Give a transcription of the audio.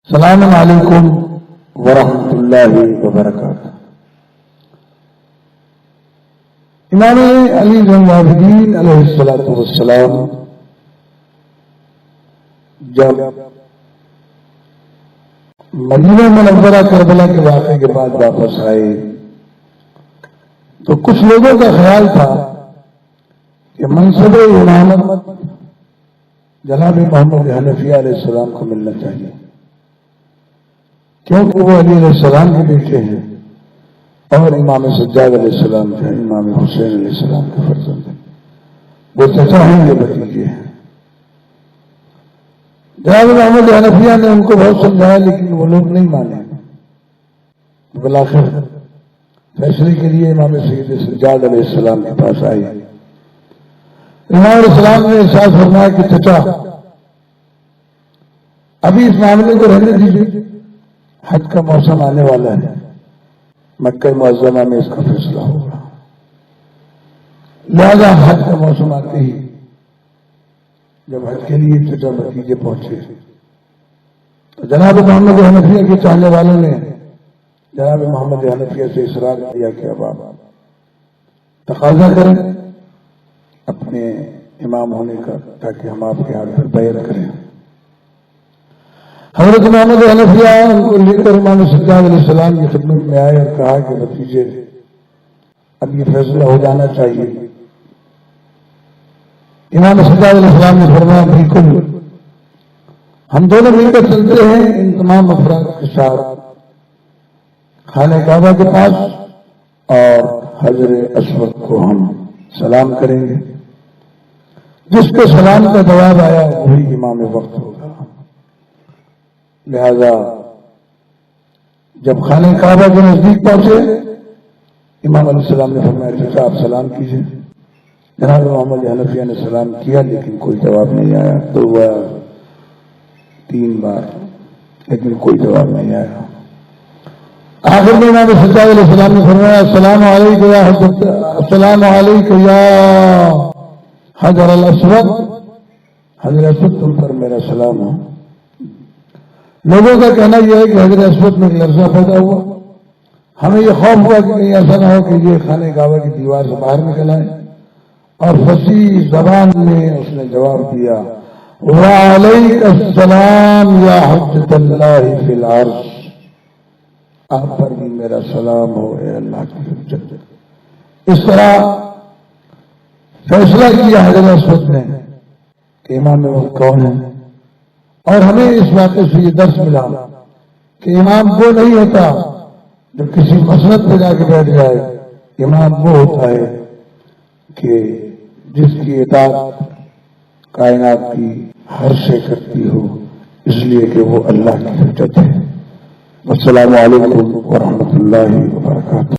السلام علیکم ورحمۃ اللہ وبرکاتہ۔ امام علی زین العابدین علیہ الصلوۃ والسلام جب مدینہ منورہ کربلا کے واقعے کے بعد واپس آئے تو کچھ لوگوں کا خیال تھا کہ منصب امامت جناب محمد حنفیہ علیہ السلام کو ملنا چاہیے، کیونکہ وہ علی علیہ السلام کے بیٹے ہیں اور امام سجاد علیہ السلام کے امام حسین علیہ السلام کے فرزند ہیں، وہ چچا ہیں، یہ بھتیجے ہیں۔ جناب محمد حنفیہ نے ان کو بہت سمجھایا لیکن وہ لوگ نہیں مانے، بالآخر فیصلے کے لیے امام سید سجاد علیہ السلام کے پاس آئے۔ امام علیہ السلام نے ارشاد فرمایا کہ چچا ابھی اس معاملے کو رہنے دیجیے، حج کا موسم آنے والا ہے، مکہ معظمہ میں اس کا فیصلہ ہوگا، لہذا حج کا موسم آتے ہی جب حج کے لیے چچا بھتیجے پہنچے تو جناب محمد حنفیہ کے چاہنے والوں نے جناب محمد حنفیہ سے اصرار کیا کہ اب آپ تقاضا کریں اپنے امام ہونے کا تاکہ ہم آپ کے ہاتھ پر بیعت کریں۔ حضرت محمد حنفیہ ان کو لے کر امام سجاد علیہ السلام کی خدمت میں آئے اور کہا کہ بھتیجے اب یہ فیصلہ ہو جانا چاہیے۔ امام سجاد علیہ السلام نے فرمایا بالکل، ہم دونوں مل کر چلتے ہیں ان تمام افراد کے ساتھ خانہ کعبہ کے پاس اور حجر اسود کو ہم سلام کریں گے، جس کو سلام کا جواب آیا وہی امام وقت ہوگا۔ لہذا جب خانہ کعبہ کے نزدیک پہنچے امام علیہ السلام نے فرمایا چچا آپ سلام کیجیے۔ جناب محمد حنفیہ نے سلام کیا لیکن کوئی جواب نہیں آیا، 2 بار 3 بار لیکن کوئی جواب نہیں آیا۔ آخر میں امام سجاد علیہ السلام نے فرمایا السلام علیکم یا حضرت، السلام علیکم یا حجر الاسود، حجر اسود تم پر میرا سلام ہو۔ لوگوں کا کہنا یہ ہے کہ حجر اسود میں لرزہ پیدا ہوا، ہمیں یہ خوف ہوا کہ کہیں ایسا نہ ہو کہ یہ خانہ کعبہ کی دیوار سے باہر نکل آئے، اور فصیح زبان میں اس نے جواب دیا وعلیک السلام یا حجۃ اللہ فی العرش، آپ پر بھی میرا سلام ہو اے اللہ کی حجت۔ اس طرح فیصلہ کیا حجر اسود نے کہ امام وقت کون ہے، اور ہمیں اس واقعے سے یہ درس ملا کہ امام وہ نہیں ہوتا جو کسی مسلک پہ جا کے بیٹھ جائے، امام وہ ہوتا ہے کہ جس کی اطاعت کائنات کی ہر شے کرتی ہو، اس لیے کہ وہ اللہ کی حجت ہے۔ السلام علیکم ورحمۃ اللہ وبرکاتہ۔